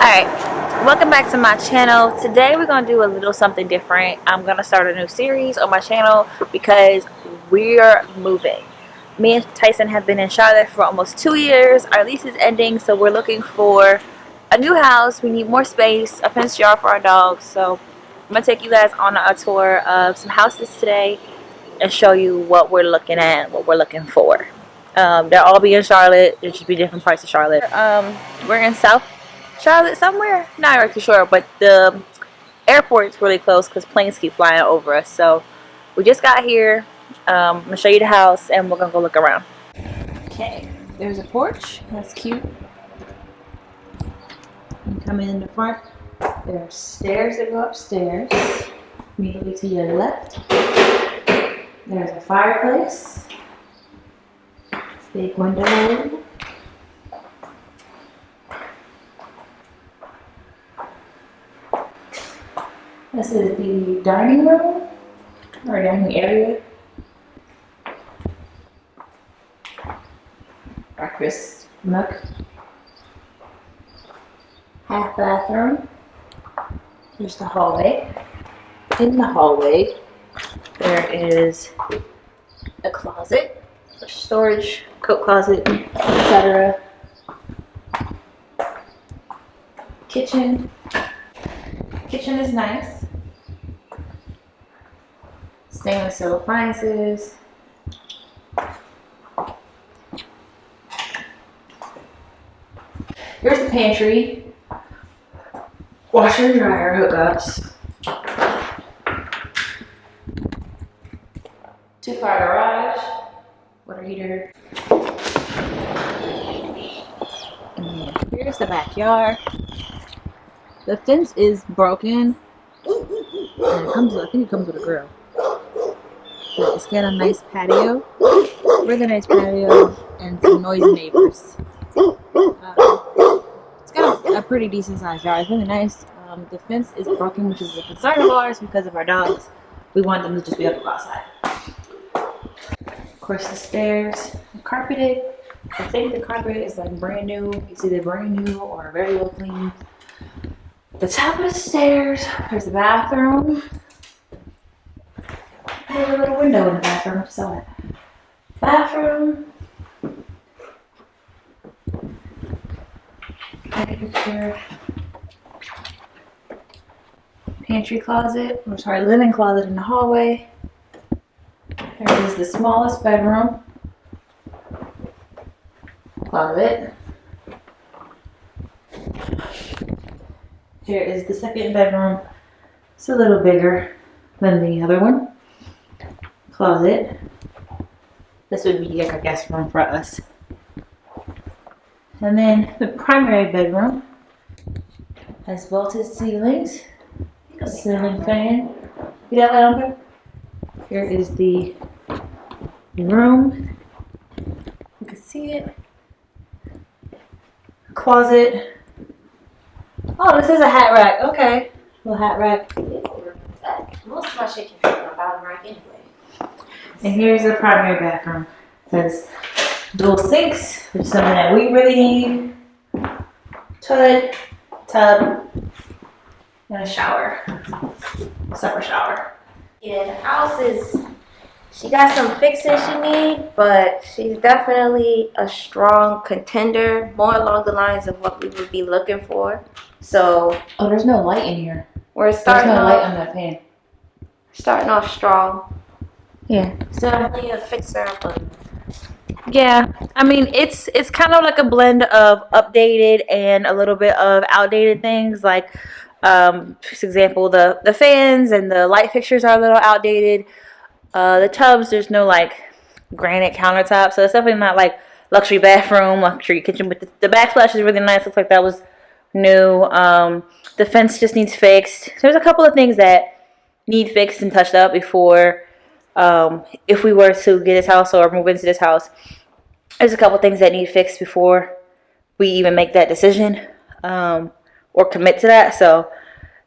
Alright, welcome back to my channel. Today we're going to do a little something different. I'm going to start a new series on my channel because we're moving. Me and Tyson have been in Charlotte for almost 2 years. Our lease is ending, so we're looking for a new house. We need more space, a fenced yard for our dogs. So I'm going to take you guys on a tour of some houses today and show you what we're looking at, what we're looking for. They'll all be in Charlotte. It'll just be different parts of Charlotte. We're in South Charlotte somewhere, not really too sure, but the airport's really close because planes keep flying over us. So we just got here. I'm gonna show you the house and we're gonna go look around. Okay, there's a porch. That's cute. You come in the front. There are stairs that go upstairs. Immediately to your left, there's a fireplace. Big window. This is the dining room, or dining area. Breakfast nook. Half bathroom. Here's the hallway. In the hallway, there is a closet, a storage, coat closet, etc. Kitchen. Kitchen is nice. Stainless steel appliances. Here's the pantry. Washer and dryer hookups. 2-car garage. Water heater. And here's the backyard. The fence is broken. And it comes with, I think it comes with a grill. But it's got a nice patio. Really nice patio. And some noisy neighbors. It's got a pretty decent sized yard. It's really nice. The fence is broken, which is a concern of ours because of our dogs. We want them to just be able to go outside. Of course, the stairs are carpeted. I think the carpet is like brand new. It's either brand new or very well cleaned. The top of the stairs, there's the bathroom. There's a little window in the bathroom. I saw it. Bathroom. Picture. Pantry closet. I'm sorry, living closet in the hallway. There is the smallest bedroom. Closet. Here is the second bedroom. It's a little bigger than the other one. Closet. This would be like a guest room for us. And then the primary bedroom has vaulted ceilings. Ceiling fan. See that light on there? Here is the room. You can see it. Closet. Oh, this is a hat rack. Okay. Little hat rack. Most of my shit can fit in my bottom rack anyway. And here's the primary bathroom. It says dual sinks, which is something that we really need. Toilet, tub, and a shower. Separate shower. Yeah, the house is, she got some fixing she need, but she's definitely a strong contender, more along the lines of what we would be looking for. So, Oh, there's no light in here. we're There's starting no light off, on that fan. strong. Yeah. So definitely a fixer, but Yeah, I mean it's kind of like a blend of updated and a little bit of outdated things. Like, for example, the fans and the light fixtures are a little outdated. The tubs, there's no like granite countertop, so it's definitely not like luxury bathroom, luxury kitchen. But the backsplash is really nice. Looks like that was new. The fence just needs fixed. There's a couple of things that need fixed and touched up before. If we were to get this house or move into this house, there's a couple things that need fixed before we even make that decision or commit to that. So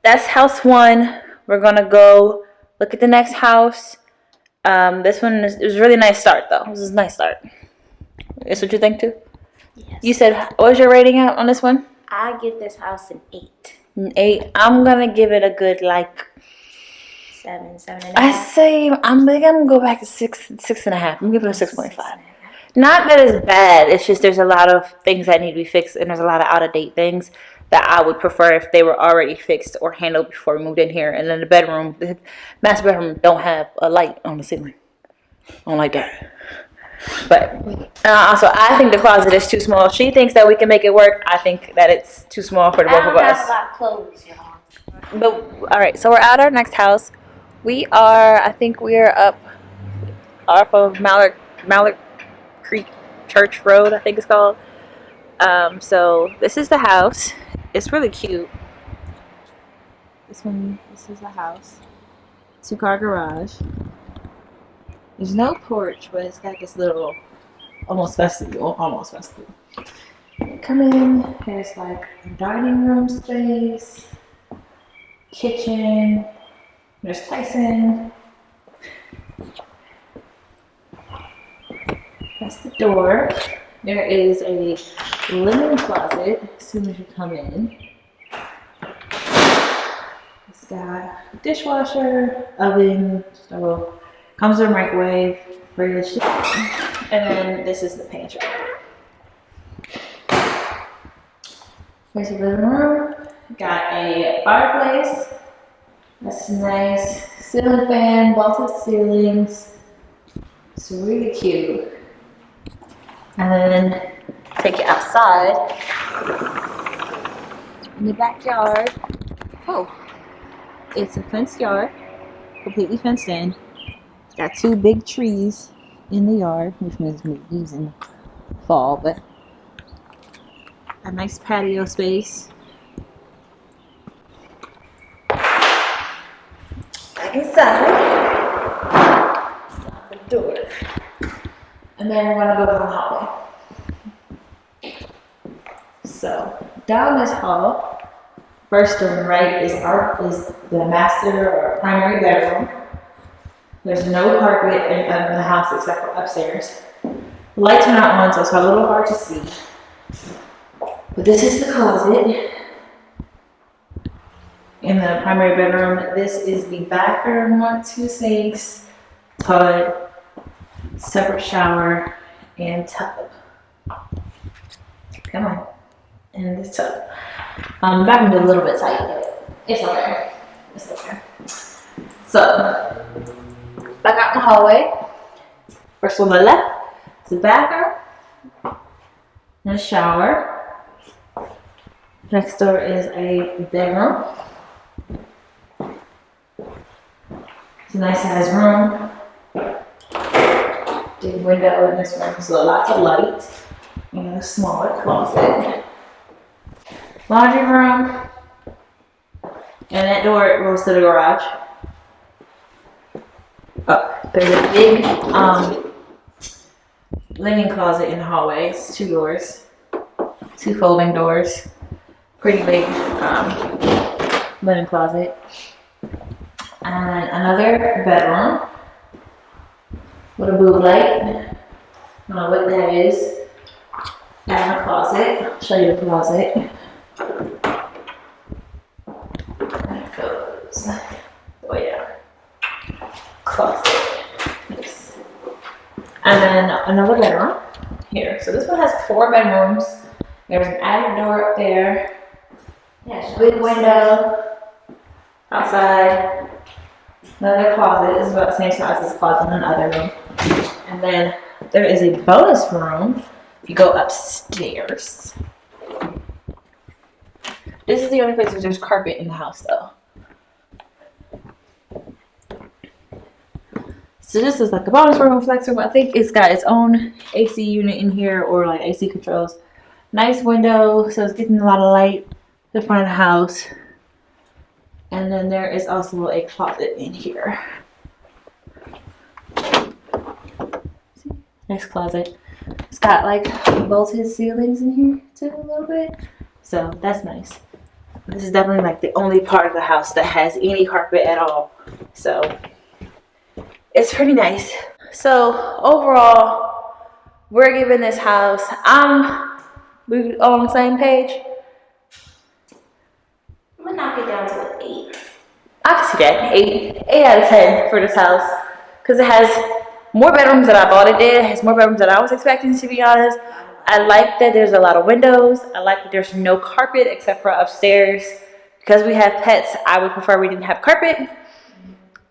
that's house one. We're gonna go look at the next house. This one is, it was a really nice start though. This is a nice start. Is what you think too? yes. You said, what was your rating out on this one? I give this house an 8. An 8. I'm gonna give it a good like 7, 7.5. I say I'm gonna go back to 6.5. I'm gonna give it a 6.5. Not that it's bad. It's just there's a lot of things that need to be fixed, and there's a lot of out of date things that I would prefer if they were already fixed or handled before we moved in here. And then the master bedroom, don't have a light on the ceiling. I don't like that. But also, I think the closet is too small. She thinks that we can make it work. I think that it's too small for the both of us. I don't have a lot of clothes, y'all. But all right, so we're at our next house. I think we are up off of Mallard Creek Church Road, I think it's called. So this is the house. It's really cute. This is the house. 2-car garage. There's no porch, but it's got this little almost vestibule. Come in. There's like a dining room space, kitchen. There's Tyson. That's the door. There is a linen closet as soon as you come in. It's got a dishwasher, oven, stove, comes with a microwave, fridge, and then this is the pantry. Here's the living room. Got a fireplace. That's nice. Ceiling fan, vaulted ceilings. It's really cute. And then take it outside in the backyard. Oh, it's a fenced yard, completely fenced in. It's got 2 big trees in the yard, which means leaves in the fall, but a nice patio space. Back inside. Lock the door. And then we're gonna go down the hallway. So down this hall, first on the right is the master or primary bedroom. There's no carpet in the house except for upstairs. The lights are not on, so it's a little hard to see. But this is the closet in the primary bedroom. This is the bathroom, 2 sinks, toilet, separate shower, and tub. Come on. And this tub. The bathroom's a little bit tight, but it's okay. It's okay. So, back out in the hallway. First on the left is the bathroom and a shower. Next door is a bedroom. It's a nice sized room. Big window in this room, so lots of light. And a smaller closet. Laundry room. And that door goes to the garage. Oh, there's a big linen closet in the hallway. It's 2 doors. 2 folding doors. Pretty big linen closet. And another bedroom with a boob light. I don't know what that is. And a closet. I'll show you the closet. There it goes. Oh yeah. Closet. Nice. And then another bedroom here. So this one has 4 bedrooms. There's an attic door up there. Yeah, big window. Outside. Another closet. This is about the same size as the closet in another room. And then there is a bonus room if you go upstairs. This is the only place where there's carpet in the house though. So this is like a bonus room, flex room. I think it's got its own AC unit in here or like AC controls. Nice window, so it's getting a lot of light to the front of the house. And then there is also a closet in here. See? Nice closet. It's got like vaulted ceilings in here too a little bit. So that's nice. This is definitely like the only part of the house that has any carpet at all. So it's pretty nice. So overall, we're giving this house, we on the same page. gonna knock it down to an 8. I can see that. 8 out of 10 for this house. Because it has more bedrooms than I thought it did. It has more bedrooms than I was expecting, to be honest. I like that there's a lot of windows. I like that there's no carpet except for upstairs. Because we have pets, I would prefer we didn't have carpet.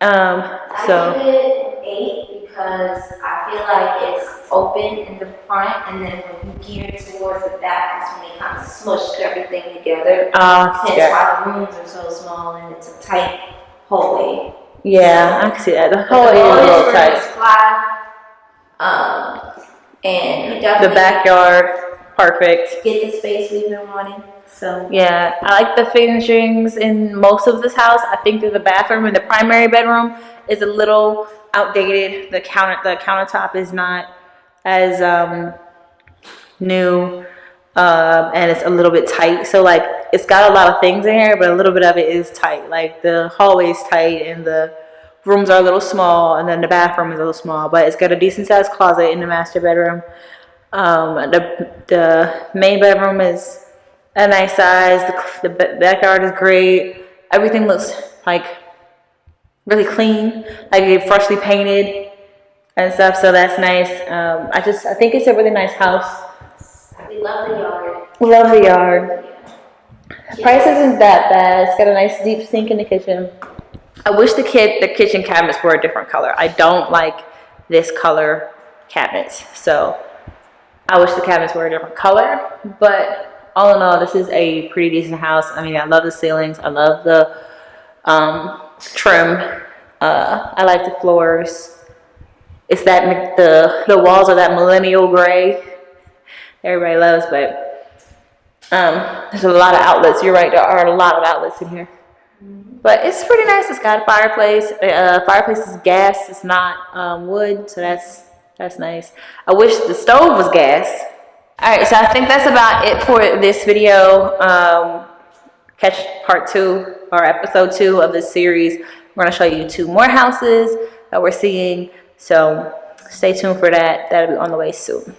I give it an 8 because I feel like it's open in the front, and then when you gear towards the back, that's when they kind of smushed everything together. Hence why the rooms are so small and it's a tight hallway. Yeah, I can see that. The hallway is a little tight. And you definitely the backyard, perfect. Get the space we've been wanting. So yeah, I like the furnishings in most of this house. I think that the bathroom in the primary bedroom is a little outdated. The countertop is not as new, and it's a little bit tight. So like it's got a lot of things in here, but a little bit of it is tight. Like the hallway is tight and the rooms are a little small, and then the bathroom is a little small. But it's got a decent sized closet in the master bedroom. The main bedroom is a nice size. The backyard is great. Everything looks like really clean, like it's freshly painted and stuff. So that's nice. I think it's a really nice house. We love the yard. Love the yard. The price isn't that bad. It's got a nice deep sink in the kitchen. I wish the kitchen cabinets were a different color. I don't like this color cabinets, so I wish the cabinets were a different color. But all in all, this is a pretty decent house. I mean, I love the ceilings. I love the trim. I like the floors. It's that the walls are that millennial gray everybody loves, but there's a lot of outlets. You're right, there are a lot of outlets in here. But it's pretty nice. It's got a fireplace. Fireplace is gas. It's not wood, so that's nice. I wish the stove was gas. All right, so I think that's about it for this video. Catch part 2 or episode 2 of this series. We're gonna show you 2 more houses that we're seeing. So stay tuned for that. That'll be on the way soon.